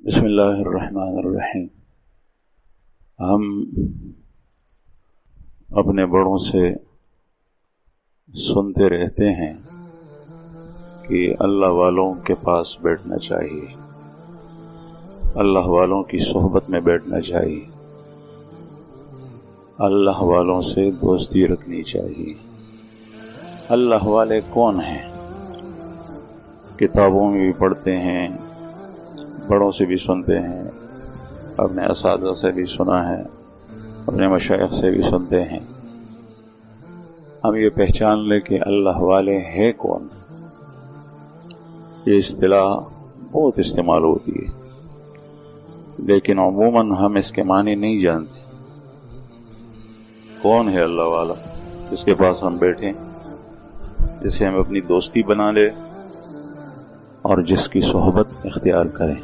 بسم اللہ الرحمن الرحیم۔ ہم اپنے بڑوں سے سنتے رہتے ہیں کہ اللہ والوں کے پاس بیٹھنا چاہیے، اللہ والوں کی صحبت میں بیٹھنا چاہیے، اللہ والوں سے دوستی رکھنی چاہیے۔ اللہ والے کون ہیں؟ کتابوں میں بھی پڑھتے ہیں، بڑوں سے بھی سنتے ہیں، اپنے اساتذہ سے بھی سنا ہے، اپنے مشائخ سے بھی سنتے ہیں۔ ہم یہ پہچان لیں کہ اللہ والے ہے کون۔ یہ اصطلاح بہت استعمال ہوتی ہے، لیکن عموماً ہم اس کے معنی نہیں جانتے۔ کون ہے اللہ والا جس کے پاس ہم بیٹھیں، جسے ہم اپنی دوستی بنا لیں اور جس کی صحبت اختیار کریں؟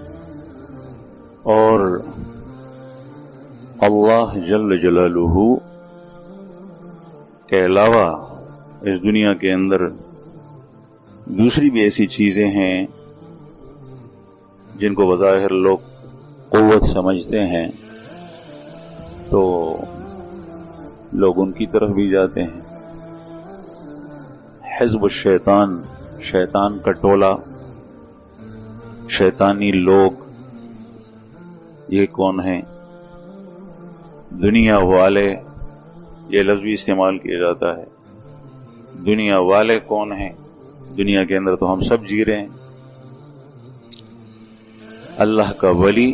اور اللہ جل جلالہ کے علاوہ اس دنیا کے اندر دوسری بھی ایسی چیزیں ہیں جن کو بظاہر لوگ قوت سمجھتے ہیں، تو لوگ ان کی طرف بھی جاتے ہیں۔ حزب الشیطان، شیطان کا ٹولہ، شیطانی لوگ، یہ کون ہیں؟ دنیا والے، یہ لفظ بھی استعمال کیا جاتا ہے۔ دنیا والے کون ہیں؟ دنیا کے اندر تو ہم سب جی رہے ہیں۔ اللہ کا ولی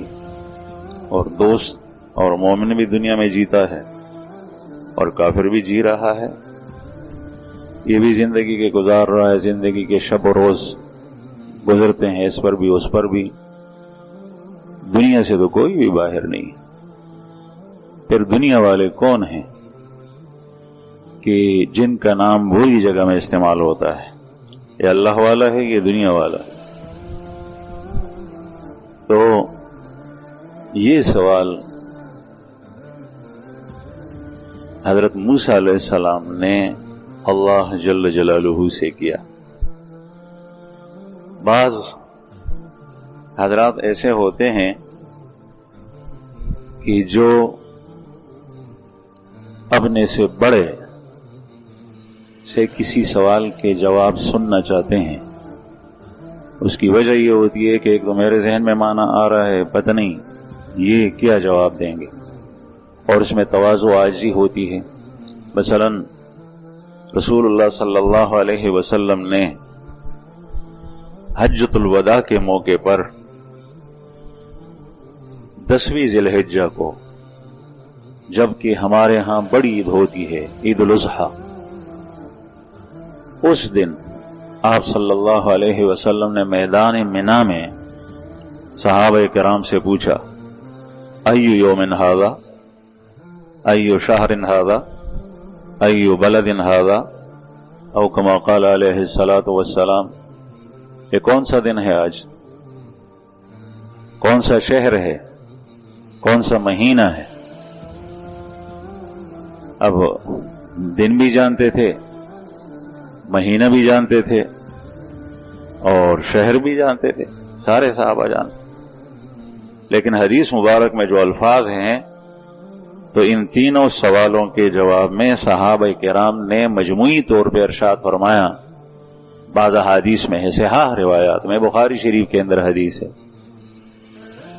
اور دوست اور مومن بھی دنیا میں جیتا ہے اور کافر بھی جی رہا ہے۔ یہ بھی زندگی کے گزار رہا ہے، زندگی کے شب و روز گزرتے ہیں، اس پر بھی اس پر بھی۔ دنیا سے تو کوئی بھی باہر نہیں۔ پھر دنیا والے کون ہیں کہ جن کا نام بری جگہ میں استعمال ہوتا ہے؟ یہ اللہ والا ہے، یہ دنیا والا ہے؟ تو یہ سوال حضرت موسیٰ علیہ السلام نے اللہ جل جلالہ سے کیا۔ بعض حضرات ایسے ہوتے ہیں کہ جو اپنے سے بڑے سے کسی سوال کے جواب سننا چاہتے ہیں۔ اس کی وجہ یہ ہوتی ہے کہ ایک تو میرے ذہن میں معنی آ رہا ہے، پتہ نہیں یہ کیا جواب دیں گے، اور اس میں تواضع عاجزی ہوتی ہے۔ مثلا رسول اللہ صلی اللہ علیہ وسلم نے حجۃ الوداع کے موقع پر 10ویں ذی الحجہ کو، جبکہ ہمارے ہاں بڑی عید ہوتی ہے، عید الاضحیٰ، اس دن آپ صلی اللہ علیہ وسلم نے میدان منا میں صحابہ کرام سے پوچھا، ایو یوم ھذا، ایو شہر ھذا، ایو بلد ھذا، او کما قال علیہ الصلاۃ والسلام، یہ کون سا دن ہے آج؟ کون سا شہر ہے؟ کون سا مہینہ ہے؟ اب دن بھی جانتے تھے، مہینہ بھی جانتے تھے، اور شہر بھی جانتے تھے، سارے صحابہ جانتے، لیکن حدیث مبارک میں جو الفاظ ہیں تو ان تینوں سوالوں کے جواب میں صحابہ کرام نے مجموعی طور پہ ارشاد فرمایا۔ بعض حدیث میں ہے، صحاح روایات میں، بخاری شریف کے اندر حدیث ہے،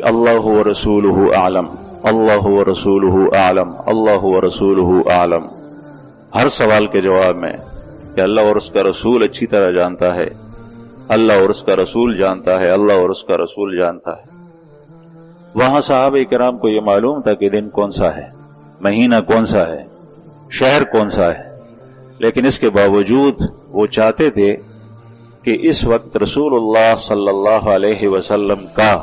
اللہ ورسولہ اعلم، اللہ ورسولہ اعلم، اللہ ورسولہ اعلم۔ ہر سوال کے جواب میں کہ اللہ اور اس کا رسول اچھی طرح جانتا ہے، اللہ اور اس کا رسول جانتا ہے، اللہ اور اس کا رسول جانتا ہے۔ وہاں صحابہ کرام کو یہ معلوم تھا کہ دن کون سا ہے، مہینہ کون سا ہے، شہر کون سا ہے، لیکن اس کے باوجود وہ چاہتے تھے کہ اس وقت رسول اللہ صلی اللہ علیہ وسلم کا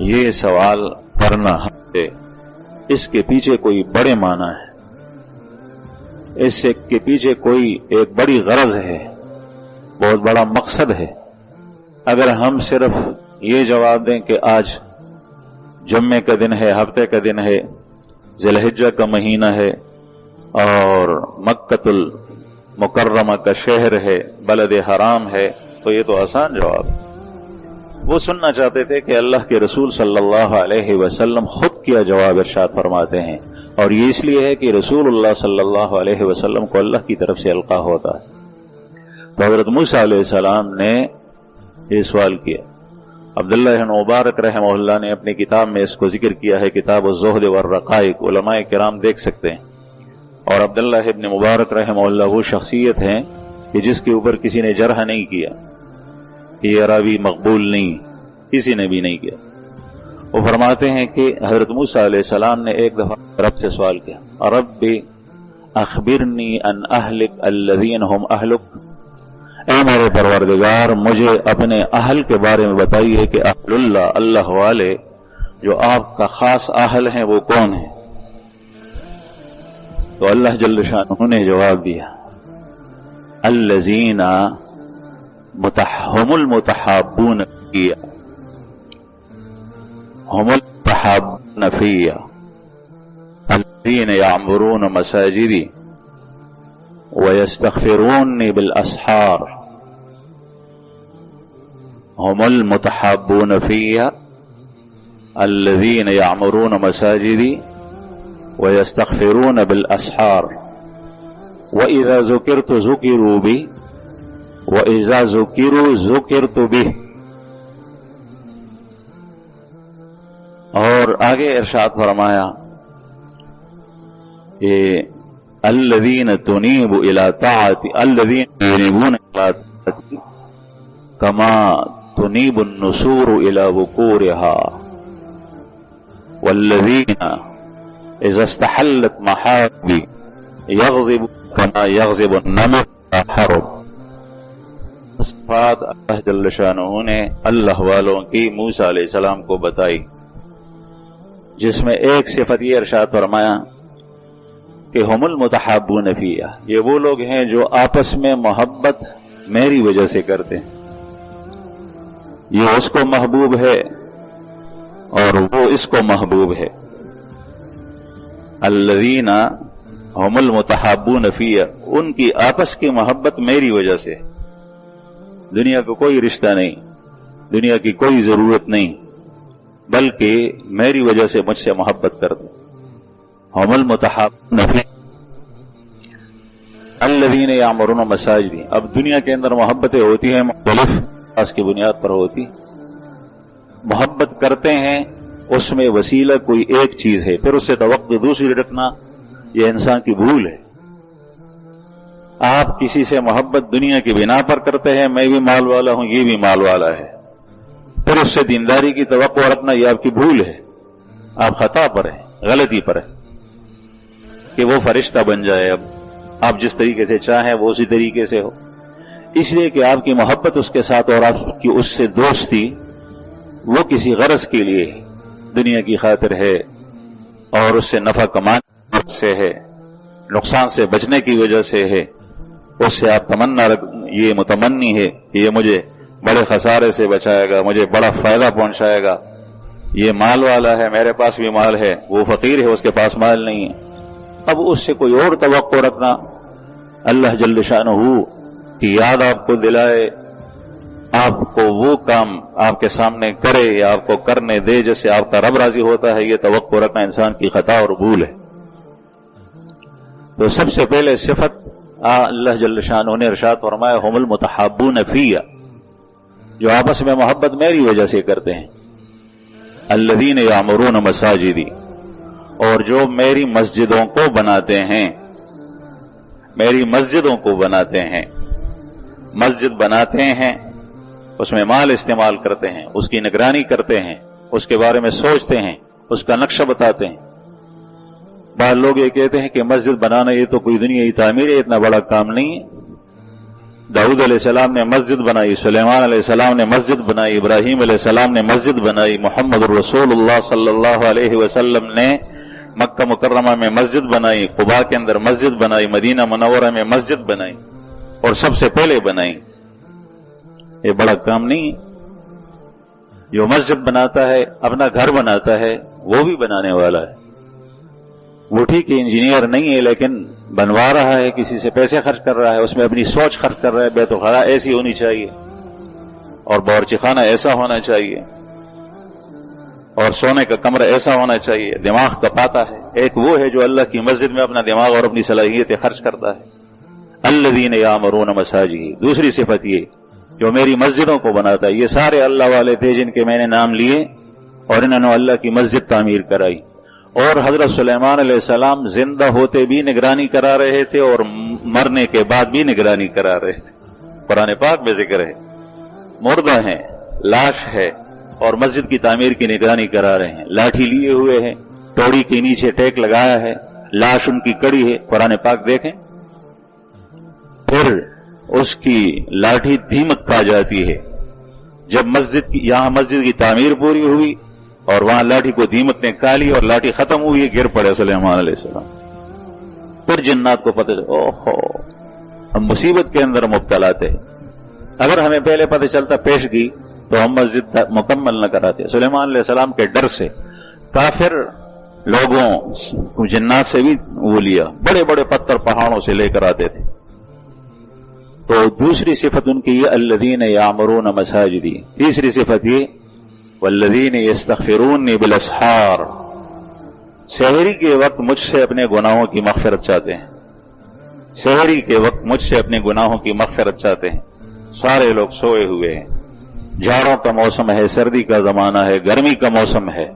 یہ سوال کرنا ہے، اس کے پیچھے کوئی بڑے معنی ہے، اس کے پیچھے کوئی ایک بڑی غرض ہے، بہت بڑا مقصد ہے۔ اگر ہم صرف یہ جواب دیں کہ آج جمعے کا دن ہے، ہفتے کا دن ہے، ذی الحجہ کا مہینہ ہے، اور مکۃ المکرمہ کا شہر ہے، بلد حرام ہے، تو یہ تو آسان جواب ہے۔ وہ سننا چاہتے تھے کہ اللہ کے رسول صلی اللہ علیہ وسلم خود کیا جواب ارشاد فرماتے ہیں، اور یہ اس لیے ہے کہ رسول اللہ صلی اللہ علیہ وسلم کو اللہ کی طرف سے القا ہوتا ہے۔ تو حضرت موسیٰ علیہ السلام نے یہ سوال کیا۔ عبداللہ بن مبارک رحمہ اللہ نے اپنی کتاب میں اس کو ذکر کیا ہے، کتاب الزہد والرقائق، علماء کرام دیکھ سکتے ہیں۔ اور عبداللہ ابن مبارک رحمہ اللہ وہ شخصیت ہیں کہ جس کے اوپر کسی نے جرح نہیں کیا کہ یہ راوی مقبول نہیں، کسی نے بھی نہیں کیا۔ وہ فرماتے ہیں کہ حضرت موسیٰ علیہ السلام نے ایک دفعہ رب سے سوال کیا، رب اخبرنی ان اہلک الذین ہم اہلک، اے میرے پروردگار مجھے اپنے اہل کے بارے میں بتائیے کہ اہل اللہ، اللہ والے جو آپ کا خاص اہل ہیں وہ کون ہیں؟ تو اللہ جل شانہ نے جواب دیا، الذین هم المتحابون فی، هم المتحابون فی الذین یعمرون مساجدی ويستغفروني بالأسحار، هم المتحابون في الذين يعمرون مساجدي ويستغفرون بالأسحار وإذا ذكرت ذكروا بي وإذا ذكروا ذكرت به۔ اور آگے ارشاد فرمایا کہ الذين تنيب الى طاعتي، الذين ينيبون الى طاعتي كما تنيب النسور الى بكورها، والذين اذا استحلت محاربي يغضب كما يغضب النمر حرب۔ صفات اللہ جل شانہ نے اللہ والوں کی موسیٰ علیہ السلام کو بتائی، جس میں ایک صفت یہ ارشاد فرمایا کہ ہم المتحابون فیہ، یہ وہ لوگ ہیں جو آپس میں محبت میری وجہ سے کرتے ہیں، یہ اس کو محبوب ہے اور وہ اس کو محبوب ہے۔ الذین ہم المتحابون فیہ، ان کی آپس کی محبت میری وجہ سے، دنیا کو کوئی رشتہ نہیں، دنیا کی کوئی ضرورت نہیں، بلکہ میری وجہ سے مجھ سے محبت کرتے۔ ہم المتحابون فیہ الذین یعمرون مساجدی۔ اب دنیا کے اندر محبتیں ہوتی ہیں مختلف اس کی بنیاد پر ہوتی، محبت کرتے ہیں اس میں وسیلہ کوئی ایک چیز ہے، پھر اس سے توقع دوسری رکھنا یہ انسان کی بھول ہے۔ آپ کسی سے محبت دنیا کی بنا پر کرتے ہیں، میں بھی مال والا ہوں، یہ بھی مال والا ہے، پھر اس سے دینداری کی توقع رکھنا یہ آپ کی بھول ہے، آپ خطا پر ہیں، غلطی پر ہیں کہ وہ فرشتہ بن جائے، اب آپ جس طریقے سے چاہیں وہ اسی طریقے سے ہو، اس لیے کہ آپ کی محبت اس کے ساتھ اور آپ کی اس سے دوستی وہ کسی غرض کے لیے دنیا کی خاطر ہے، اور اس سے نفع کمانے سے ہے، نقصان سے بچنے کی وجہ سے ہے، اس سے آپ تمنا یہ متمنی ہے کہ یہ مجھے بڑے خسارے سے بچائے گا، مجھے بڑا فائدہ پہنچائے گا، یہ مال والا ہے، میرے پاس بھی مال ہے، وہ فقیر ہے، اس کے پاس مال نہیں ہے۔ اب اس سے کوئی اور توقع رکھنا، اللہ جل شانہ کی یاد آپ کو دلائے، آپ کو وہ کام آپ کے سامنے کرے یا آپ کو کرنے دے جس سے آپ کا رب راضی ہوتا ہے، یہ توقع رکھنا انسان کی خطا اور بھول ہے۔ تو سب سے پہلے صفت اللہ جل شانہ نے ارشاد فرمایا ہم المتحابون فیہ، جو آپس میں محبت میری وجہ سے کرتے ہیں، الذین یعمرون مساجدی، اور جو میری مسجدوں کو بناتے ہیں، میری مسجدوں کو بناتے ہیں، مسجد بناتے ہیں، اس میں مال استعمال کرتے ہیں، اس کی نگرانی کرتے ہیں، اس کے بارے میں سوچتے ہیں، اس کا نقشہ بتاتے ہیں۔ بعض لوگ یہ کہتے ہیں کہ مسجد بنانا یہ تو کوئی دنیائی تعمیر ہے، اتنا بڑا کام نہیں ہے۔ داؤد علیہ السلام نے مسجد بنائی، سلیمان علیہ السلام نے مسجد بنائی، ابراہیم علیہ السلام نے مسجد بنائی، محمد رسول اللہ صلی اللہ علیہ وسلم نے مکہ مکرمہ میں مسجد بنائی، قباء کے اندر مسجد بنائی، مدینہ منورہ میں مسجد بنائی، اور سب سے پہلے بنائی۔ یہ بڑا کام نہیں ہے۔ جو مسجد بناتا ہے، اپنا گھر بناتا ہے، وہ بھی بنانے والا ہے، وہ ٹھیک ہے انجینئر نہیں ہے لیکن بنوا رہا ہے، کسی سے پیسے خرچ کر رہا ہے، اس میں اپنی سوچ خرچ کر رہا ہے، بیت الخلا ایسی ہونی چاہیے، اور باورچی خانہ ایسا ہونا چاہیے اور سونے کا کمرہ ایسا ہونا چاہیے، دماغ کا پاتا ہے۔ ایک وہ ہے جو اللہ کی مسجد میں اپنا دماغ اور اپنی صلاحیتیں خرچ کرتا ہے، الذین یعمرون مساجدی۔ دوسری صفت یہ جو میری مسجدوں کو بناتا ہے، یہ سارے اللہ والے تھے جن کے میں نے نام لیے اور انہوں نے اللہ کی مسجد تعمیر کرائی۔ اور حضرت سلیمان علیہ السلام زندہ ہوتے بھی نگرانی کرا رہے تھے اور مرنے کے بعد بھی نگرانی کرا رہے تھے۔ قرآن پاک میں ذکر ہے، مردہ ہیں، لاش ہے اور مسجد کی تعمیر کی نگرانی کرا رہے ہیں، لاٹھی لیے ہوئے ہیں، توڑی کے نیچے ٹیک لگایا ہے، لاش ان کی کڑی ہے۔ قرآن پاک دیکھیں، پھر اس کی لاٹھی دیمک پا جاتی ہے۔ جب یہاں مسجد کی تعمیر پوری ہوئی اور وہاں لاٹھی کو دیمک نے کھا لی اور لاٹھی ختم ہوئی، گر پڑے سلیمان علیہ السلام۔ پھر جنات کو پتہ چلا، اوہو ہم مصیبت کے اندر مبتلا تھے، اگر ہمیں پہلے پتہ چلتا پیشگی تو ہم مسجد مکمل نہ کراتے۔ سلیمان علیہ السلام کے ڈر سے کافر لوگوں جنات سے بھی وہ لیا، بڑے بڑے پتھر پہاڑوں سے لے کر آتے تھے۔ تو دوسری صفت ان کی یہ الذین یعمرون مساجدی۔ تیسری صفت یہ والذین یستغفرونی بالاسحار، سحری کے وقت مجھ سے اپنے گناہوں کی مغفرت چاہتے ہیں، سحری کے وقت مجھ سے اپنے گناہوں کی مغفرت چاہتے ہیں۔ سارے لوگ سوئے ہوئے ہیں، جاڑوں کا موسم ہے، سردی کا زمانہ ہے، گرمی کا موسم ہے،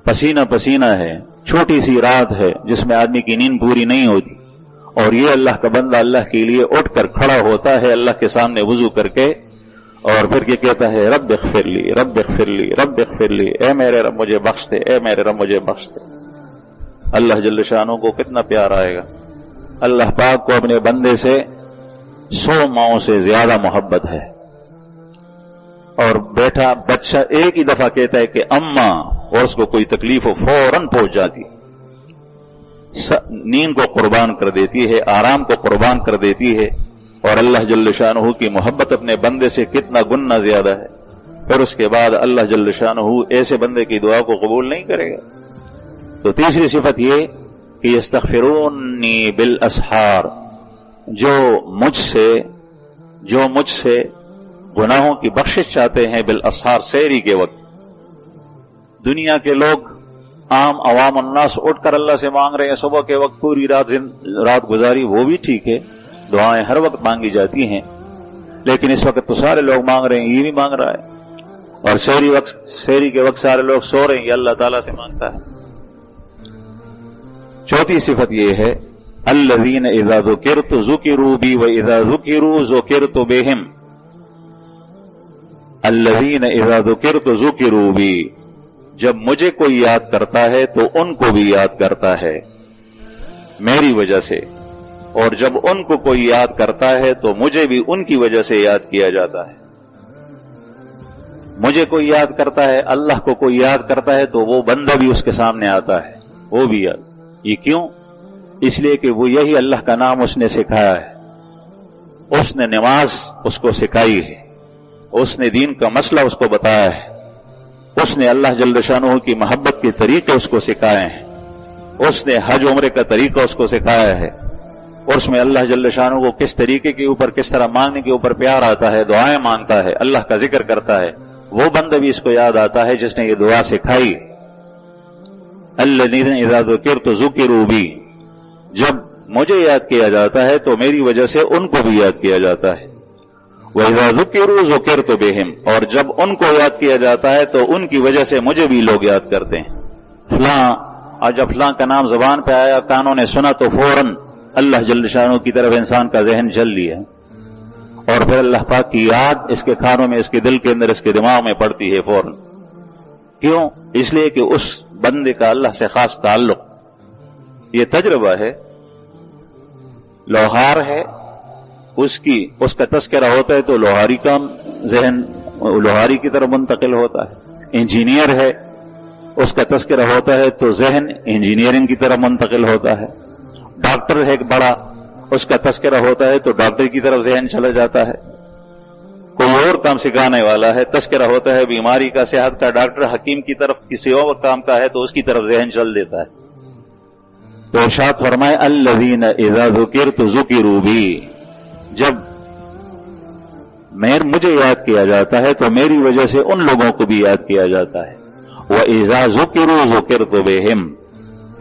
پسینہ پسینہ ہے، چھوٹی سی رات ہے جس میں آدمی کی نیند پوری نہیں ہوتی، اور یہ اللہ کا بندہ اللہ کے لیے اٹھ کر کھڑا ہوتا ہے اللہ کے سامنے وضو کر کے، اور پھر یہ کہتا ہے رب اغفر لی رب اغفر لی رب اغفر لی، اے میرے رب مجھے بخش دے، اے میرے رب مجھے بخش دے۔ اللہ جل شانہ کو کتنا پیار آئے گا، اللہ پاک کو اپنے بندے سے 100 ماؤں سے زیادہ محبت ہے، اور بیٹا بچہ ایک ہی دفعہ کہتا ہے کہ اماں، اور اس کو کوئی تکلیف ہو فوراً پہنچ جاتی، نیند کو قربان کر دیتی ہے، آرام کو قربان کر دیتی ہے، اور اللہ جل شانہ کی محبت اپنے بندے سے کتنا گنا زیادہ ہے۔ پھر اس کے بعد اللہ جل شانہ ایسے بندے کی دعا کو قبول نہیں کرے گا۔ تو تیسری صفت یہ کہ یستغفرونی بالاسحار، جو مجھ سے گناہوں کی بخشش چاہتے ہیں بالاسحار، سحری کے وقت۔ دنیا کے لوگ عام عوام الناس اٹھ کر اللہ سے مانگ رہے ہیں، صبح کے وقت پوری رات گزاری، وہ بھی ٹھیک ہے، دعائیں ہر وقت مانگی جاتی ہیں، لیکن اس وقت تو سارے لوگ مانگ رہے ہیں، یہ بھی مانگ رہا ہے، اور سحری کے وقت سارے لوگ سو رہے ہیں، یہ اللہ تعالیٰ سے مانگتا ہے۔ چوتھی صفت یہ ہے الذین اذا ذکرت ذکروا بی واذا ذکروا ذکرت بہم، الذین اذا ذکرت ذکروا بی، جب مجھے کوئی یاد کرتا ہے تو ان کو بھی یاد کرتا ہے میری وجہ سے، اور جب ان کو کوئی یاد کرتا ہے تو مجھے بھی ان کی وجہ سے یاد کیا جاتا ہے۔ مجھے کوئی یاد کرتا ہے، اللہ کو کوئی یاد کرتا ہے تو وہ بندہ بھی اس کے سامنے آتا ہے، وہ بھی یاد۔ یہ کیوں؟ اس لیے کہ وہ یہی اللہ کا نام اس نے سکھایا ہے، اس نے نماز اس کو سکھائی ہے، اس نے دین کا مسئلہ اس کو بتایا ہے، اس نے اللہ جل شانہ کی محبت کے طریقے اس کو سکھائے ہیں، اس نے حج عمرے کا طریقہ اس کو سکھایا ہے، اور اس میں اللہ جل شانہ کو کس طریقے کے اوپر، کس طرح مانگنے کے اوپر پیار آتا ہے، دعائیں مانگتا ہے، اللہ کا ذکر کرتا ہے، وہ بندہ بھی اس کو یاد آتا ہے جس نے یہ دعا سکھائی۔ الذین اذا ذکرت ذکروا بی، جب مجھے یاد کیا جاتا ہے تو میری وجہ سے ان کو بھی یاد کیا جاتا ہے۔ وَإِذَا ذُكِرُوا ذُكِرْتُ بِهِمْ، اور جب ان کو یاد کیا جاتا ہے تو ان کی وجہ سے مجھے بھی لوگ یاد کرتے ہیں۔ فلاں، اور جب فلاں کا نام زبان پہ آیا، کانوں نے سنا تو فوراً اللہ جل شانہ کی طرف انسان کا ذہن چل لیا، اور پھر اللہ پاک کی یاد اس کے کانوں میں، اس کے دل کے اندر، اس کے دماغ میں پڑتی ہے فوراً۔ کیوں؟ اس لیے کہ اس بندے کا اللہ سے خاص تعلق۔ یہ تجربہ ہے، لوہار ہے، اس کا تذکرہ ہوتا ہے تو لوہاری کا ذہن لوہاری کی طرف منتقل ہوتا ہے۔ انجینئر ہے، اس کا تذکرہ ہوتا ہے تو ذہن انجینئرنگ کی طرف منتقل ہوتا ہے۔ ڈاکٹر ہے بڑا، اس کا تذکرہ ہوتا ہے تو ڈاکٹر کی طرف ذہن چلا جاتا ہے۔ کوئی اور کام سکھانے والا ہے، تذکرہ ہوتا ہے بیماری کا، صحت کا، ڈاکٹر حکیم کی طرف کسی اور کام کا ہے تو اس کی طرف ذہن چل دیتا ہے۔ تو ارشاد فرمائے الذین اذا ذکرت ذکروا بی، جب مجھے یاد کیا جاتا ہے تو میری وجہ سے ان لوگوں کو بھی یاد کیا جاتا ہے. وَإِذَا ذُكِرُوا ذُكِرْتُ بِهِمْ،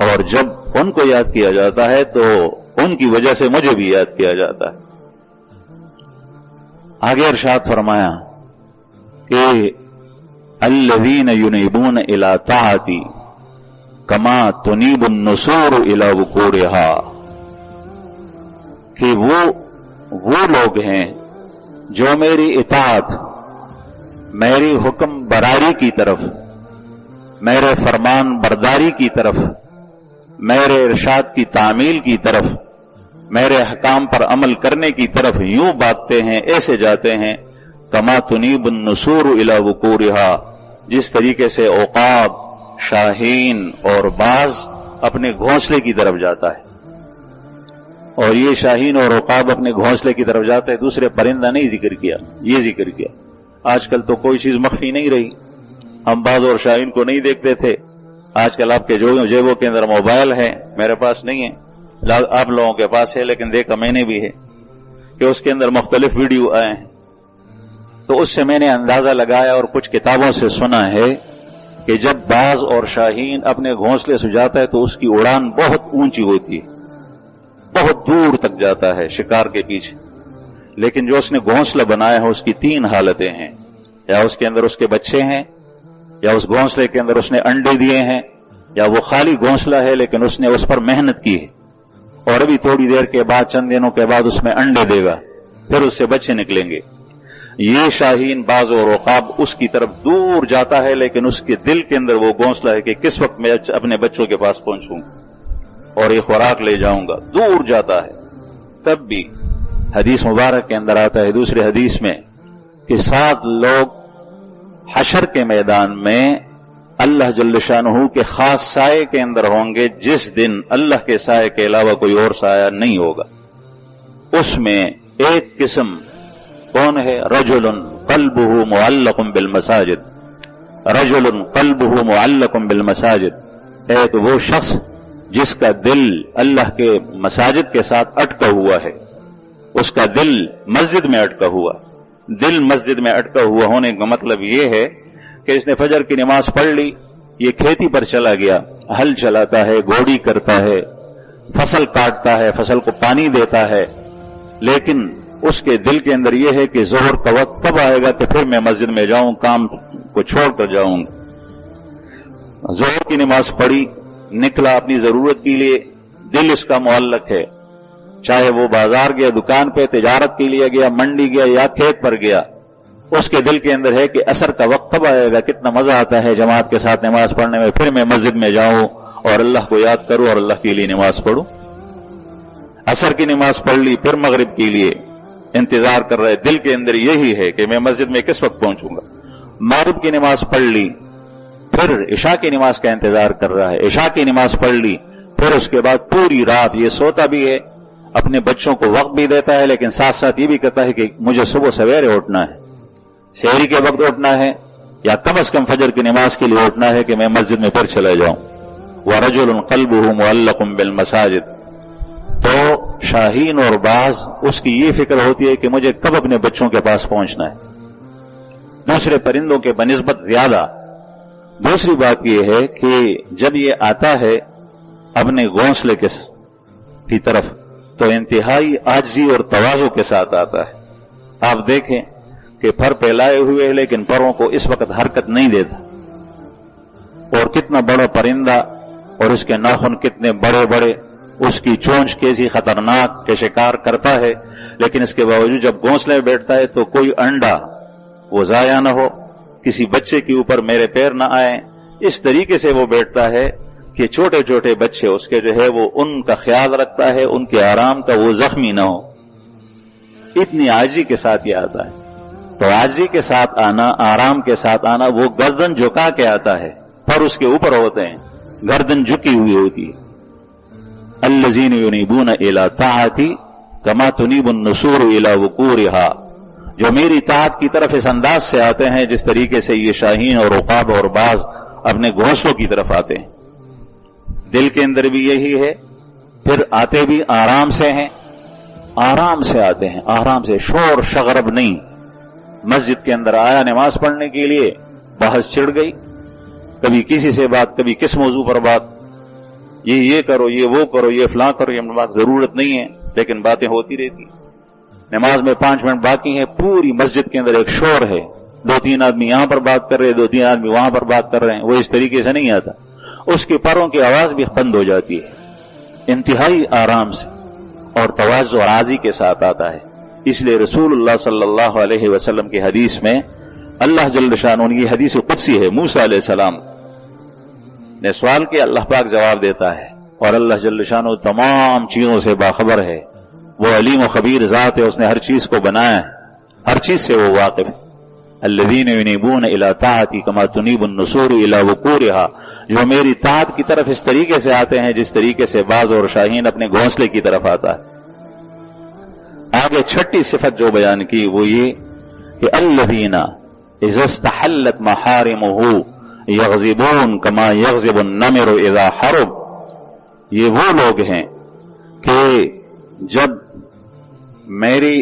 اور جب ان کو یاد کیا جاتا ہے تو ان کی وجہ سے مجھے بھی یاد کیا جاتا ہے. آگے ارشاد فرمایا کہ الذین یونیبون الی طاعتی کما تنیب النسور الی وقورها، کہ وہ لوگ ہیں جو میری اطاعت، میری حکم براری کی طرف، میرے فرمان برداری کی طرف، میرے ارشاد کی تعمیل کی طرف، میرے حکام پر عمل کرنے کی طرف یوں بھاگتے ہیں، ایسے جاتے ہیں کما تنیب النسور الی وقورها، جس طریقے سے عقاب، شاہین اور باز اپنے گھونسلے کی طرف جاتا ہے. اور یہ شاہین اور عقاب اپنے گھونسلے کی طرف جاتے ہیں، دوسرے پرندہ نہیں ذکر کیا، یہ ذکر کیا. آج کل تو کوئی چیز مخفی نہیں رہی، ہم باز اور شاہین کو نہیں دیکھتے تھے. آج کل آپ کے جیبوں کے اندر موبائل ہے، میرے پاس نہیں ہے، آپ لوگوں کے پاس ہے، لیکن دیکھا میں نے بھی ہے کہ اس کے اندر مختلف ویڈیو آئے ہیں. تو اس سے میں نے اندازہ لگایا اور کچھ کتابوں سے سنا ہے کہ جب باز اور شاہین اپنے گھونسلے سے جاتا ہے تو اس کی اڑان بہت اونچی ہوتی ہے، بہت دور تک جاتا ہے شکار کے پیچھے. لیکن جو اس نے گھونسلہ بنایا ہے اس کی 3 حالتیں ہیں، یا اس کے اندر اس کے بچے ہیں، یا اس گھونسلے کے اندر اس نے انڈے دیے ہیں، یا وہ خالی گھونسلہ ہے لیکن اس نے اس پر محنت کی ہے اور ابھی تھوڑی دیر کے بعد، چند دنوں کے بعد اس میں انڈے دے گا، پھر اس سے بچے نکلیں گے. یہ شاہین، باز اور عقاب اس کی طرف دور جاتا ہے، لیکن اس کے دل کے اندر وہ گھونسلہ ہے کہ کس وقت میں اپنے بچوں کے پاس پہنچوں اور یہ خوراک لے جاؤں گا. دور جاتا ہے. تب بھی حدیث مبارک کے اندر آتا ہے، دوسری حدیث میں، کہ 7 لوگ حشر کے میدان میں اللہ جل شانہ کے خاص سائے کے اندر ہوں گے، جس دن اللہ کے سائے کے علاوہ کوئی اور سایہ نہیں ہوگا. اس میں ایک قسم کون ہے؟ رجل قلبه معلق بالمساجد، رجل قلبه معلق بالمساجد، ایک وہ شخص جس کا دل اللہ کے مساجد کے ساتھ اٹکا ہوا ہے، اس کا دل مسجد میں اٹکا ہوا. دل مسجد میں اٹکا ہوا ہونے کا مطلب یہ ہے کہ اس نے فجر کی نماز پڑھ لی، یہ کھیتی پر چلا گیا، ہل چلاتا ہے، گھوڑی کرتا ہے، فصل کاٹتا ہے، فصل کو پانی دیتا ہے، لیکن اس کے دل کے اندر یہ ہے کہ ظہر کا وقت کب آئے گا کہ پھر میں مسجد میں جاؤں، کام کو چھوڑ کر جاؤں گا. ظہر کی نماز پڑھی، نکلا اپنی ضرورت کے لیے، دل اس کا معلق ہے، چاہے وہ بازار گیا، دکان پہ، تجارت کے لیے گیا، منڈی گیا یا کھیت پر گیا، اس کے دل کے اندر ہے کہ عصر کا وقت کب آئے گا، کتنا مزہ آتا ہے جماعت کے ساتھ نماز پڑھنے میں، پھر میں مسجد میں جاؤں اور اللہ کو یاد کروں اور اللہ کے لیے نماز پڑھوں. عصر کی نماز پڑھ لی، پھر مغرب کے لیے انتظار کر رہے، دل کے اندر یہی ہے کہ میں مسجد میں کس وقت پہنچوں گا. مغرب کی نماز پڑھ لی، پھر عشاء کی نماز کا انتظار کر رہا ہے، عشاء کی نماز پڑھ لی، پھر اس کے بعد پوری رات یہ سوتا بھی ہے، اپنے بچوں کو وقت بھی دیتا ہے، لیکن ساتھ ساتھ یہ بھی کہتا ہے کہ مجھے صبح سویرے اٹھنا ہے، سحری کے وقت اٹھنا ہے، یا کم از کم فجر کی نماز کے لیے اٹھنا ہے کہ میں مسجد میں پھر چلا جاؤں. وَرَجُلٌ قَلْبُهُ مُعَلَّقٌ بِالْمَسَاجِدِ. تو شاہین اور باز اس کی یہ فکر ہوتی ہے کہ مجھے کب اپنے بچوں کے پاس پہنچنا ہے، دوسرے پرندوں کے بنسبت زیادہ. دوسری بات یہ ہے کہ جب یہ آتا ہے اپنے گھونسلے کی طرف تو انتہائی عاجزی اور تواضع کے ساتھ آتا ہے. آپ دیکھیں کہ پر پھیلائے ہوئے لیکن پروں کو اس وقت حرکت نہیں دیتا، اور کتنا بڑا پرندہ اور اس کے ناخن کتنے بڑے بڑے، اس کی چونچ کیسی خطرناک کہ شکار کرتا ہے، لیکن اس کے باوجود جب گھونسلے میں بیٹھتا ہے تو کوئی انڈا وہ ضائع نہ ہو، کسی بچے کے اوپر میرے پیر نہ آئے، اس طریقے سے وہ بیٹھتا ہے کہ چھوٹے چھوٹے بچے اس کے جو ہے وہ ان کا خیال رکھتا ہے، ان کے آرام کا وہ زخمی نہ ہو. اتنی عاجزی کے ساتھ یہ آتا ہے. تو عاجزی کے ساتھ آنا، آرام کے ساتھ آنا، وہ گردن جھکا کے آتا ہے، پر اس کے اوپر ہوتے ہیں، گردن جھکی ہوئی ہوتی ہے. الذین ینیبون الی طاعتی کما تنیب النسور الی وقورها، جو میری طاعت کی طرف اس انداز سے آتے ہیں جس طریقے سے یہ شاہین اور عقاب اور باز اپنے گھونسلوں کی طرف آتے ہیں. دل کے اندر بھی یہی ہے، پھر آتے بھی آرام سے ہیں، آرام سے آتے ہیں، آرام سے، شور شغرب نہیں. مسجد کے اندر آیا نماز پڑھنے کے لیے، بحث چھڑ گئی، کبھی کسی سے بات، کبھی کس موضوع پر بات، یہ کرو، یہ وہ کرو، یہ فلاں کرو، یہ بات ضرورت نہیں ہے، لیکن باتیں ہوتی رہتی۔ نماز میں 5 منٹ باقی ہے، پوری مسجد کے اندر ایک شور ہے، 2-3 آدمی یہاں پر بات کر رہے ہیں، 2-3 آدمی وہاں پر بات کر رہے ہیں، وہ اس طریقے سے نہیں آتا، اس کے پروں کی آواز بھی بند ہو جاتی ہے، انتہائی آرام سے اور تواضع اور عاجزی کے ساتھ آتا ہے۔ اس لیے رسول اللہ صلی اللہ علیہ وسلم کی حدیث میں اللہ جل شانہ، یہ حدیث قدسی ہے، موسیٰ علیہ السلام نے سوال کیا، اللہ پاک جواب دیتا ہے، اور اللہ جل شانہ تمام چیزوں سے باخبر ہے، وہ علیم و خبیر ذات ہے، اس نے ہر چیز کو بنایا ہے، ہر چیز سے وہ واقف ہے۔ الذین ینیبون الی طاعتی کما تنیب النسور الی وقورها، جو میری طاعت کی طرف اس طریقے سے آتے ہیں جس طریقے سے باز اور شاہین اپنے گھونسلے کی طرف آتا ہے۔ آگے 6ٹھی صفت جو بیان کی وہ یہ کہ الذین اذا استحلت محارمہ یغضبون کما یغضب النمر اذا حرب، یہ وہ لوگ ہیں کہ جب میری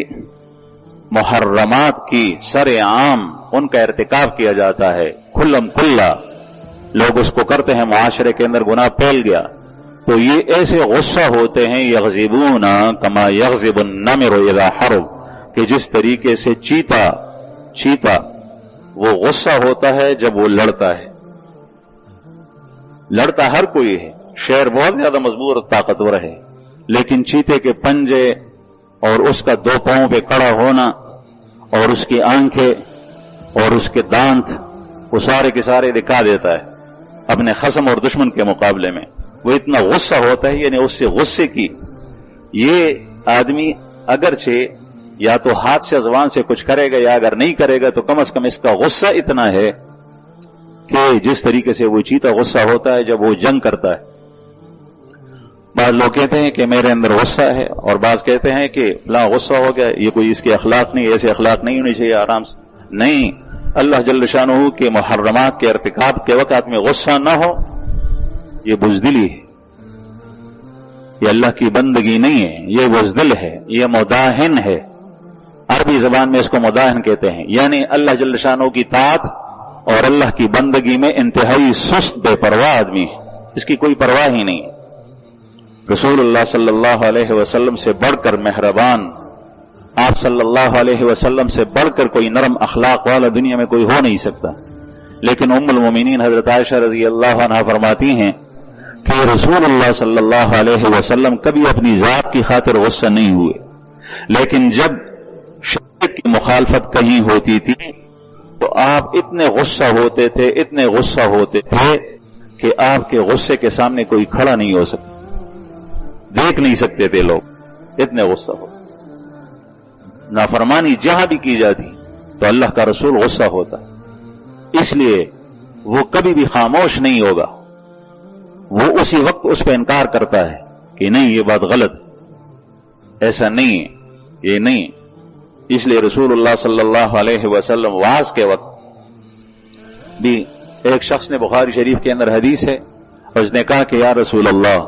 محرمات کی سر عام ان کا ارتکاب کیا جاتا ہے، کھلم کھلا لوگ اس کو کرتے ہیں، معاشرے کے اندر گناہ پھیل گیا، تو یہ ایسے غصہ ہوتے ہیں، یغضبون کما یغضب النمر اذا حرب، کہ جس طریقے سے چیتا وہ غصہ ہوتا ہے جب وہ لڑتا ہے۔ لڑتا ہر کوئی ہے، شیر بہت زیادہ مضبوط اور طاقتور ہے، لیکن چیتے کے پنجے اور اس کا 2 پاؤں پہ کڑا ہونا اور اس کی آنکھیں اور اس کے دانت، وہ سارے کے سارے دکھا دیتا ہے اپنے خصم اور دشمن کے مقابلے میں۔ وہ اتنا غصہ ہوتا ہے، یعنی اس سے غصے کی یہ آدمی اگرچہ یا تو ہاتھ سے زبان سے کچھ کرے گا، یا اگر نہیں کرے گا تو کم از کم اس کا غصہ اتنا ہے کہ جس طریقے سے وہ چیتا غصہ ہوتا ہے جب وہ جنگ کرتا ہے۔ بعض لوگ کہتے ہیں کہ میرے اندر غصہ ہے، اور بعض کہتے ہیں کہ فلاں غصہ ہو گیا، یہ کوئی اس کے اخلاق نہیں، ایسے اخلاق نہیں ہونے چاہیے، آرام سے نہیں۔ اللہ جل شانہ کے محرمات کے ارتکاب کے وقت میں غصہ نہ ہو، یہ بزدلی ہے، یہ اللہ کی بندگی نہیں ہے، یہ بزدل ہے، یہ مداہن ہے۔ عربی زبان میں اس کو مداہن کہتے ہیں، یعنی اللہ جل شانہ کی طاعت اور اللہ کی بندگی میں انتہائی سست بے پرواہ آدمی ہے، اس کی کوئی پرواہ ہی نہیں۔ رسول اللہ صلی اللہ علیہ وسلم سے بڑھ کر مہربان، آپ صلی اللہ علیہ وسلم سے بڑھ کر کوئی نرم اخلاق والا دنیا میں کوئی ہو نہیں سکتا، لیکن ام المومنین حضرت عائشہ رضی اللہ عنہا فرماتی ہیں کہ رسول اللہ صلی اللہ علیہ وسلم کبھی اپنی ذات کی خاطر غصہ نہیں ہوئے، لیکن جب شریعت کی مخالفت کہیں ہوتی تھی تو آپ اتنے غصہ ہوتے تھے کہ آپ کے غصے کے سامنے کوئی کھڑا نہیں ہو سکتا، دیکھ نہیں سکتے تھے لوگ، اتنے غصہ ہو۔ نافرمانی جہاں بھی کی جاتی تو اللہ کا رسول غصہ ہوتا، اس لیے وہ کبھی بھی خاموش نہیں ہوگا، وہ اسی وقت اس پہ انکار کرتا ہے کہ نہیں یہ بات غلط ہے، ایسا نہیں ہے، یہ نہیں۔ اس لیے رسول اللہ صلی اللہ علیہ وسلم وعظ کے وقت بھی ایک شخص نے، بخاری شریف کے اندر حدیث ہے، اور اس نے کہا کہ یا رسول اللہ،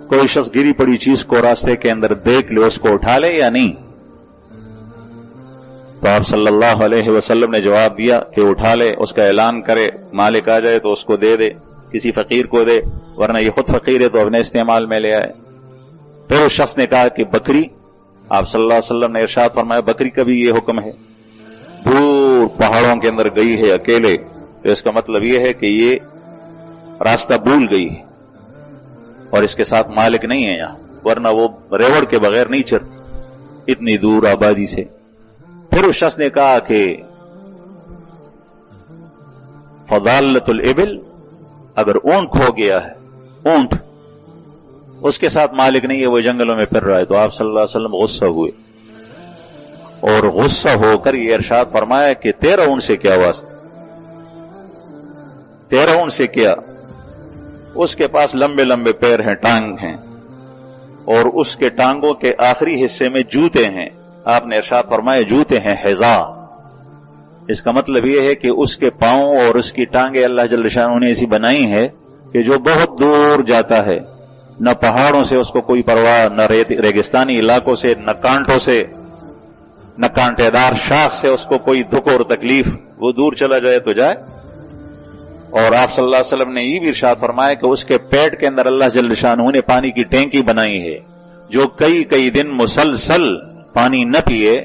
کوئی شخص گری پڑی چیز کو راستے کے اندر دیکھ لے، اس کو اٹھا لے یا نہیں؟ تو آپ صلی اللہ علیہ وسلم نے جواب دیا کہ اٹھا لے، اس کا اعلان کرے، مالک آ جائے تو اس کو دے دے، کسی فقیر کو دے، ورنہ یہ خود فقیر ہے تو اپنے استعمال میں لے آئے۔ پھر اس شخص نے کہا کہ بکری، آپ صلی اللہ علیہ وسلم نے ارشاد فرمایا بکری کا بھی یہ حکم ہے، دور پہاڑوں کے اندر گئی ہے اکیلے، تو اس کا مطلب یہ ہے کہ یہ راستہ بھول گئی ہے اور اس کے ساتھ مالک نہیں ہے یہاں، ورنہ وہ ریوڑ کے بغیر نہیں چرتی اتنی دور آبادی سے۔ پھر اس شخص نے کہا کہ فضالت الابل، اگر اونٹ کھو گیا ہے، اونٹ اس کے ساتھ مالک نہیں ہے، وہ جنگلوں میں پھر رہا ہے، تو آپ صلی اللہ علیہ وسلم غصہ ہوئے اور غصہ ہو کر یہ ارشاد فرمایا کہ 13 اونٹ سے کیا واسطہ، 13 اونٹ سے کیا، اس کے پاس لمبے لمبے پیر ہیں، ٹانگ ہیں، اور اس کے ٹانگوں کے آخری حصے میں جوتے ہیں، آپ نے ارشاد فرمایا جوتے ہیں حذا، اس کا مطلب یہ ہے کہ اس کے پاؤں اور اس کی ٹانگیں اللہ جل شانہ نے ایسی بنائی ہے کہ جو بہت دور جاتا ہے، نہ پہاڑوں سے اس کو کوئی پرواہ، نہ ریگستانی علاقوں سے، نہ کانٹوں سے، نہ کانٹے دار شاخ سے اس کو کوئی دکھ اور تکلیف، وہ دور چلا جائے تو جائے۔ اور آپ صلی اللہ علیہ وسلم نے یہ بھی ارشاد فرمایا کہ اس کے پیٹ کے اندر اللہ جل شانہ نے پانی کی ٹینکی بنائی ہے، جو کئی دن مسلسل پانی نہ پیے،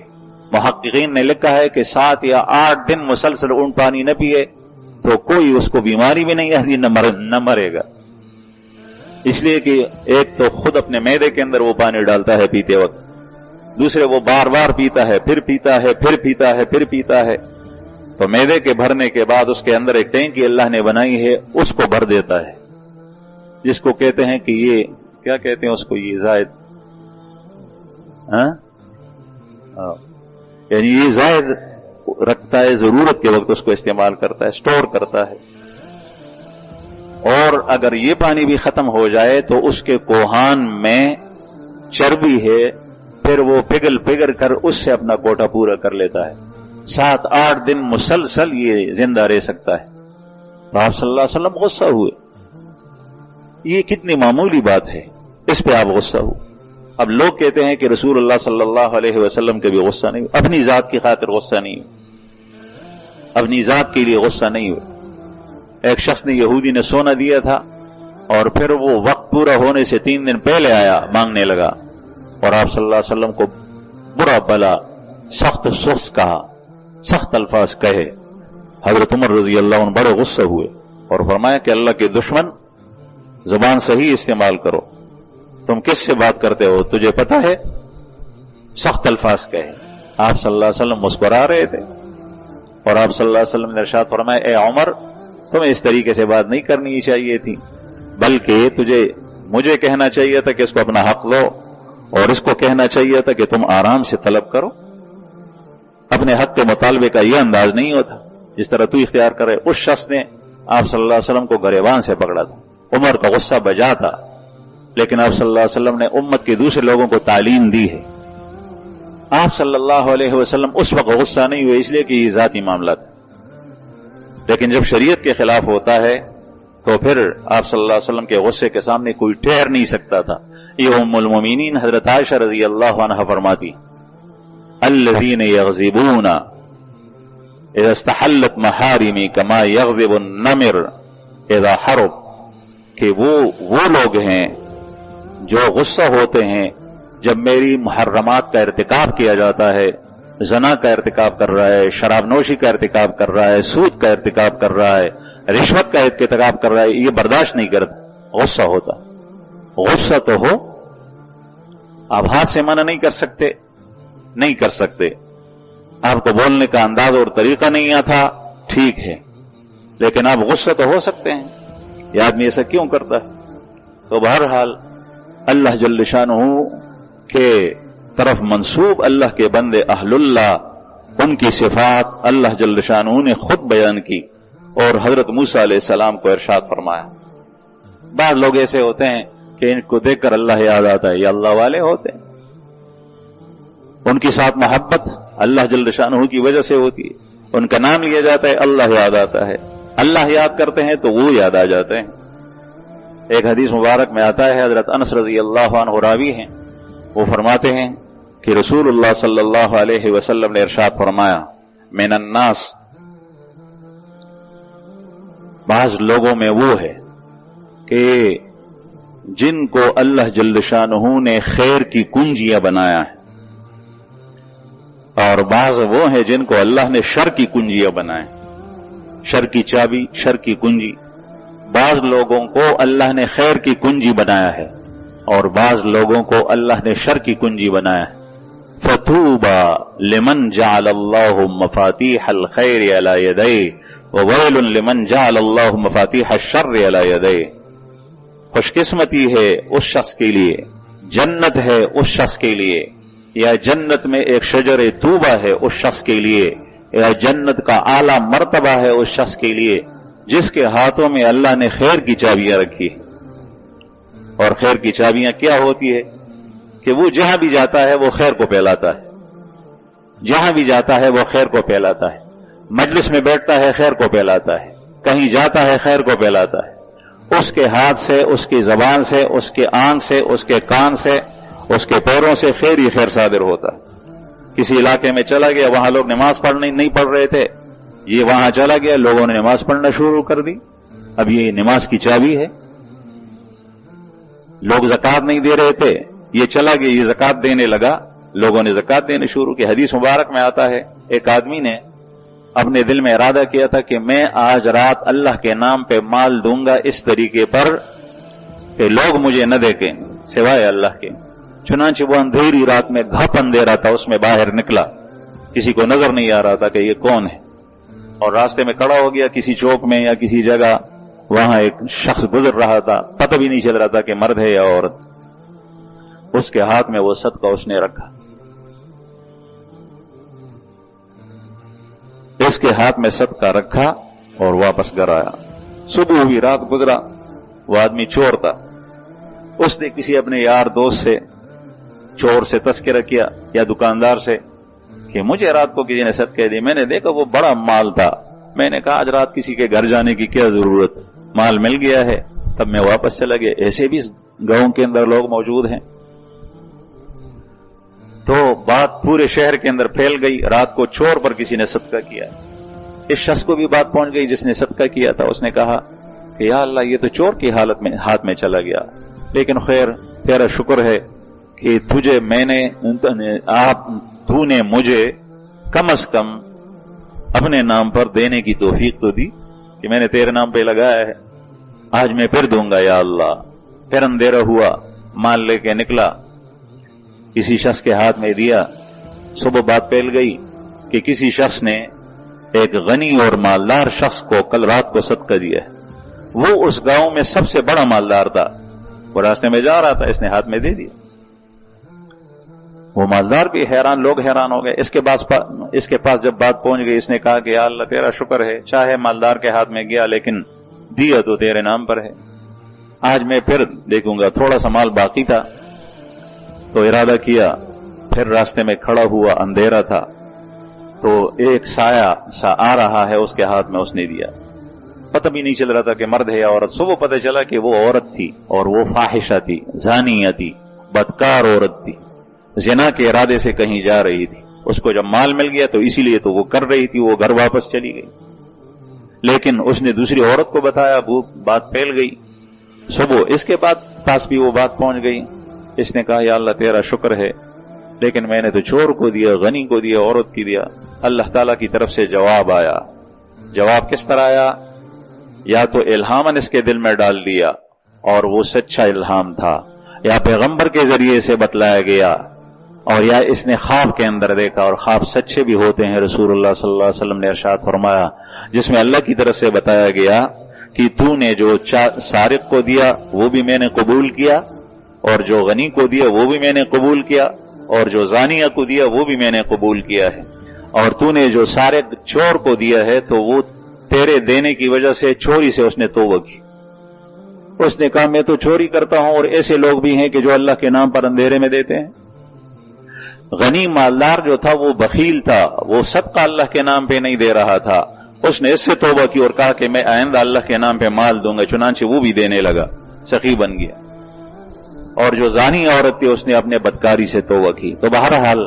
محققین نے لکھا ہے کہ 7 یا 8 دن مسلسل اون پانی نہ پیے تو کوئی اس کو بیماری بھی نہیں آتی، نہ مرے گا، اس لیے کہ ایک تو خود اپنے معدے کے اندر وہ پانی ڈالتا ہے پیتے وقت، دوسرے وہ بار بار پیتا ہے، پھر پیتا ہے، پھر پیتا ہے، پھر پیتا ہے، تو معدے کے بھرنے کے بعد اس کے اندر ایک ٹینکی اللہ نے بنائی ہے، اس کو بھر دیتا ہے، جس کو کہتے ہیں کہ یہ کیا کہتے ہیں اس کو، یہ زائد، یعنی یہ زائد رکھتا ہے، ضرورت کے وقت اس کو استعمال کرتا ہے، سٹور کرتا ہے۔ اور اگر یہ پانی بھی ختم ہو جائے تو اس کے کوہان میں چربی ہے، پھر وہ پگھل کر اس سے اپنا کوٹا پورا کر لیتا ہے، 7-8 دن مسلسل یہ زندہ رہ سکتا ہے۔ تو آپ صلی اللہ علیہ وسلم غصہ ہوئے، یہ کتنی معمولی بات ہے، اس پہ آپ غصہ ہوئے۔ اب لوگ کہتے ہیں کہ رسول اللہ صلی اللہ علیہ وسلم کے بھی غصہ نہیں ہوئے، اپنی ذات کی خاطر غصہ نہیں ہوئے، اپنی ذات کے لیے غصہ نہیں ہوئے۔ ایک شخص نے، یہودی نے سونا دیا تھا اور پھر وہ وقت پورا ہونے سے 3 دن پہلے آیا مانگنے لگا، اور آپ صلی اللہ علیہ وسلم کو برا بلا سخت سخت کہا، سخت الفاظ کہے۔ حضرت عمر رضی اللہ عنہ بڑے غصہ ہوئے اور فرمایا کہ اللہ کے دشمن، زبان صحیح استعمال کرو، تم کس سے بات کرتے ہو، تجھے پتہ ہے؟ سخت الفاظ کہے۔ آپ صلی اللہ علیہ وسلم مسکرا رہے تھے اور آپ صلی اللہ علیہ وسلم نے ارشاد فرمایا، اے عمر، تمہیں اس طریقے سے بات نہیں کرنی چاہیے تھی، بلکہ مجھے کہنا چاہیے تھا کہ اس کو اپنا حق لو، اور اس کو کہنا چاہیے تھا کہ تم آرام سے طلب کرو۔ اپنے حق کے مطالبے کا یہ انداز نہیں ہوتا جس طرح تو اختیار کرے۔ اس شخص نے آپ صلی اللہ علیہ وسلم کو گریبان سے پکڑا تھا، عمر کا غصہ بجا تھا، لیکن آپ صلی اللہ علیہ وسلم نے امت کے دوسرے لوگوں کو تعلیم دی ہے۔ آپ صلی اللہ علیہ وسلم اس وقت غصہ نہیں ہوئے، اس لیے کہ یہ ذاتی معاملہ تھا، لیکن جب شریعت کے خلاف ہوتا ہے تو پھر آپ صلی اللہ علیہ وسلم کے غصے کے سامنے کوئی ٹھہر نہیں سکتا تھا۔ یہ ام المومنین حضرت عائشہ رضی اللہ عنہا فرماتی، الذین یغضبون اذا استحلت محارمی کما یغضب النمر اذا حرب، کہ وہ لوگ ہیں جو غصہ ہوتے ہیں جب میری محرمات کا ارتکاب کیا جاتا ہے، زنا کا ارتکاب کر رہا ہے، شراب نوشی کا ارتکاب کر رہا ہے، سود کا ارتکاب کر رہا ہے، رشوت کا ارتکاب کر رہا ہے، یہ برداشت نہیں کرتا، غصہ ہوتا۔ غصہ تو ہو، آپ ہاتھ سے منع نہیں کر سکتے، آپ کو بولنے کا انداز اور طریقہ نہیں آتا، ٹھیک ہے، لیکن آپ غصہ تو ہو سکتے ہیں۔ یہ آدمی ایسا کیوں کرتا ہے؟ تو بہرحال اللہ جل شانہ کے طرف منسوب اللہ کے بندے اہل اللہ، ان کی صفات اللہ جل شانہ نے خود بیان کی اور حضرت موسیٰ علیہ السلام کو ارشاد فرمایا۔ بعض لوگ ایسے ہوتے ہیں کہ ان کو دیکھ کر اللہ یاد آتا ہے، یہ اللہ والے ہوتے ہیں، ان کے ساتھ محبت اللہ جل شانہ کی وجہ سے ہوتی ہے، ان کا نام لیا جاتا ہے، اللہ یاد آتا ہے، اللہ یاد کرتے ہیں تو وہ یاد آ جاتے ہیں۔ ایک حدیث مبارک میں آتا ہے، حضرت انس رضی اللہ عنہ راوی ہیں، وہ فرماتے ہیں کہ رسول اللہ صلی اللہ علیہ وسلم نے ارشاد فرمایا، من الناس، بعض لوگوں میں وہ ہے کہ جن کو اللہ جل شانہ نے خیر کی کنجیاں بنایا ہے، اور بعض وہ ہیں جن کو اللہ نے شر کی کنجیاں بنایا، شر کی چابی، شر کی کنجی۔ بعض لوگوں کو اللہ نے خیر کی کنجی بنایا ہے اور بعض لوگوں کو اللہ نے شر کی کنجی بنایا ہے۔ فَطُوبَى لِمَنْ جَعَلَ اللَّهُ مَفَاتِيحَ الْخَيْرِ عَلَى يَدَيْهِ وَوَيْلٌ لِمَنْ جَعَلَ اللَّهُ مَفَاتِيحَ الشَّرِّ عَلَى يَدَيْهِ، خوش قسمتی ہے اس شخص کے لیے، جنت ہے اس شخص کے لیے، یا جنت میں ایک شجر طوبہ ہے اس شخص کے لیے، یا جنت کا اعلیٰ مرتبہ ہے اس شخص کے لیے جس کے ہاتھوں میں اللہ نے خیر کی چابیاں رکھی۔ اور خیر کی چابیاں کیا ہوتی ہے کہ وہ جہاں بھی جاتا ہے وہ خیر کو پھیلاتا ہے، جہاں بھی جاتا ہے وہ خیر کو پھیلاتا ہے، مجلس میں بیٹھتا ہے خیر کو پھیلاتا ہے، کہیں جاتا ہے خیر کو پھیلاتا ہے، اس کے ہاتھ سے، اس کی زبان سے، اس کے آنکھ سے، اس کے کان سے، اس کے پیروں سے خیر ہی خیر صادر ہوتا ہے۔ کسی علاقے میں چلا گیا، وہاں لوگ نماز نہیں پڑھ رہے تھے، یہ وہاں چلا گیا، لوگوں نے نماز پڑھنا شروع کر دی۔ اب یہ نماز کی چابی ہے۔ لوگ زکوٰۃ نہیں دے رہے تھے، یہ چلا گیا، یہ زکوٰۃ دینے لگا، لوگوں نے زکوٰۃ دینے شروع کی۔ حدیث مبارک میں آتا ہے ایک آدمی نے اپنے دل میں ارادہ کیا تھا کہ میں آج رات اللہ کے نام پہ مال دوں گا اس طریقے پر کہ لوگ مجھے نہ دیکھیں سوائے اللہ کے۔ چنانچہ وہ اندھیری رات میں گھپ اندھیرا تھا، اس میں باہر نکلا، کسی کو نظر نہیں آ رہا تھا کہ یہ کون ہے، اور راستے میں کھڑا ہو گیا کسی چوک میں یا کسی جگہ، وہاں ایک شخص گزر رہا تھا، پتہ بھی نہیں چل رہا تھا کہ مرد ہے یا عورت۔ اس کے ہاتھ میں وہ صدقہ اس نے رکھا، اس کے ہاتھ میں صدقہ رکھا اور واپس گھر آیا۔ صبح ہوئی، رات گزرا، وہ آدمی چور تھا، اس نے کسی اپنے یار دوست سے، چور سے تذکرہ کیا یا دکاندار سے کہ مجھے رات کو کسی نے صدقہ دی، میں نے دیکھا وہ بڑا مال تھا، میں نے کہا آج رات کسی کے گھر جانے کی کیا ضرورت، مال مل گیا ہے، تب میں واپس چلا گیا۔ ایسے بھی گاؤں کے اندر لوگ موجود ہیں۔ تو بات پورے شہر کے اندر پھیل گئی، رات کو چور پر کسی نے صدقہ کیا۔ اس شخص کو بھی بات پہنچ گئی جس نے صدقہ کیا تھا، اس نے کہا کہ یا اللہ یہ تو چور کی حالت میں ہاتھ میں چلا گیا، لیکن خیر تیرا شکر ہے کہ تو نے مجھے کم از کم اپنے نام پر دینے کی توفیق تو دی کہ میں نے تیرے نام پہ لگایا ہے، آج میں پھر دوں گا یا اللہ۔ پھر اندھیرا ہوا، مال لے کے نکلا، کسی شخص کے ہاتھ میں دیا۔ صبح بات پھیل گئی کہ کسی شخص نے ایک غنی اور مالدار شخص کو کل رات کو صدقہ دیا ہے، وہ اس گاؤں میں سب سے بڑا مالدار تھا، وہ راستے میں جا رہا تھا، اس نے ہاتھ میں دے دیا۔ وہ مالدار بھی حیران، لوگ حیران ہو گئے۔ اس کے پاس جب بات پہنچ گئی، اس نے کہا کہ یا اللہ تیرا شکر ہے، چاہے مالدار کے ہاتھ میں گیا لیکن دیا تو تیرے نام پر ہے، آج میں پھر دیکھوں گا۔ تھوڑا سا مال باقی تھا تو ارادہ کیا، پھر راستے میں کھڑا ہوا، اندھیرا تھا تو ایک سایہ سا آ رہا ہے، اس کے ہاتھ میں اس نے دیا، پتہ بھی نہیں چل رہا تھا کہ مرد ہے یا عورت۔ صبح پتہ چلا کہ وہ عورت تھی اور وہ فاحشہ تھی، زانیہ تھی، بدکار عورت تھی، زنا کے ارادے سے کہیں جا رہی تھی۔ اس کو جب مال مل گیا تو اسی لیے تو وہ کر رہی تھی، وہ گھر واپس چلی گئی، لیکن اس نے دوسری عورت کو بتایا، وہ بات پھیل گئی۔ صبح اس کے پاس بھی وہ بات پہنچ گئی، اس نے کہا یا اللہ تیرا شکر ہے، لیکن میں نے تو چور کو دیا، غنی کو دیا، عورت کی دیا۔ اللہ تعالیٰ کی طرف سے جواب آیا۔ جواب کس طرح آیا؟ یا تو الہاماً اس کے دل میں ڈال دیا اور وہ سچا الہام تھا، یا پیغمبر کے ذریعے سے بتلایا گیا، اور یا اس نے خواب کے اندر دیکھا، اور خواب سچے بھی ہوتے ہیں۔ رسول اللہ صلی اللہ علیہ وسلم نے ارشاد فرمایا جس میں اللہ کی طرف سے بتایا گیا کہ تو نے جو سارق کو دیا وہ بھی میں نے قبول کیا، اور جو غنی کو دیا وہ بھی میں نے قبول کیا، اور جو زانیہ کو دیا وہ بھی میں نے قبول کیا ہے، اور تو نے جو سارق چور کو دیا ہے تو وہ تیرے دینے کی وجہ سے چوری سے اس نے توبہ کی۔ اس نے کہا میں تو چوری کرتا ہوں، اور ایسے لوگ بھی ہیں کہ جو اللہ کے نام پر اندھیرے میں دیتے ہیں۔ غنی مالدار جو تھا وہ بخیل تھا، وہ صدقہ اللہ کے نام پہ نہیں دے رہا تھا، اس نے اس سے توبہ کی اور کہا کہ میں آئندہ اللہ کے نام پہ مال دوں گا، چنانچہ وہ بھی دینے لگا، سخی بن گیا۔ اور جو زانی عورت تھی اس نے اپنے بدکاری سے توبہ کی۔ تو بہرحال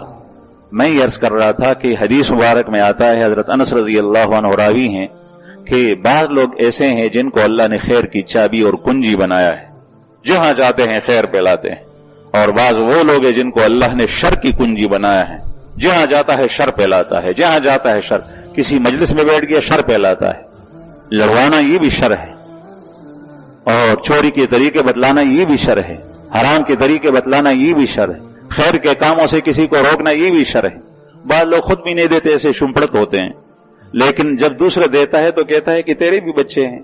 میں یہ عرض کر رہا تھا کہ حدیث مبارک میں آتا ہے، حضرت انس رضی اللہ عنہ راوی ہیں کہ بعض لوگ ایسے ہیں جن کو اللہ نے خیر کی چابی اور کنجی بنایا ہے، جہاں جاتے ہیں خیر پھیلاتے ہیں، اور بعض وہ لوگ ہیں جن کو اللہ نے شر کی کنجی بنایا ہے، جہاں جاتا ہے شر پھیلاتا ہے، جہاں جاتا ہے شر، کسی مجلس میں بیٹھ گیا شر پھیلاتا ہے، لڑوانا یہ بھی شر ہے، اور چوری کے طریقے بتلانا یہ بھی شر ہے، حرام کے طریقے بتلانا یہ بھی شر ہے، خیر کے کاموں سے کسی کو روکنا یہ بھی شر ہے۔ بعض لوگ خود بھی نہیں دیتے، ایسے شمپڑت ہوتے ہیں، لیکن جب دوسرا دیتا ہے تو کہتا ہے کہ تیرے بھی بچے ہیں،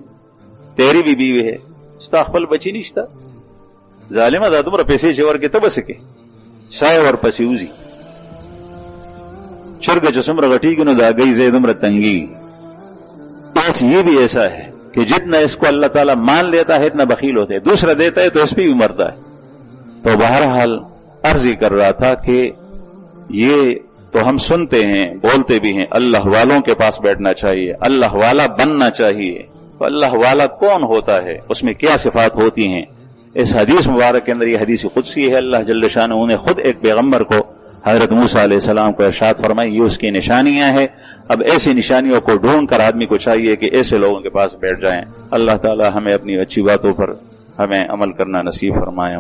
تیری بھی بیوی ہے، استقبل بچی نشتا ظالمہ دا تمہارا پیسے چور کے تب سکے سائے اور پسیوزی چرگ چسمر غٹی گنو دا گئی زیدمر تنگی۔ بس یہ بھی ایسا ہے کہ جتنا اس کو اللہ تعالیٰ مان لیتا ہے اتنا بخیل ہوتے ہے، دوسرا دیتا ہے تو اس پہ بھی مرتا ہے۔ تو بہرحال عرض ہی کر رہا تھا کہ یہ تو ہم سنتے ہیں، بولتے بھی ہیں، اللہ والوں کے پاس بیٹھنا چاہیے، اللہ والا بننا چاہیے۔ تو اللہ والا کون ہوتا ہے، اس میں کیا صفات ہوتی ہیں؟ اس حدیث مبارک کے اندر یہ حدیث قدسی ہے، اللہ جل شانہ نے خود ایک پیغمبر کو حضرت موسیٰ علیہ السلام کو ارشاد فرمائی یہ اس کی نشانیاں ہیں. اب ایسی نشانیوں کو ڈھونڈ کر آدمی کو چاہیے کہ ایسے لوگوں کے پاس بیٹھ جائیں. اللہ تعالی ہمیں اپنی اچھی باتوں پر ہمیں عمل کرنا نصیب فرمائے.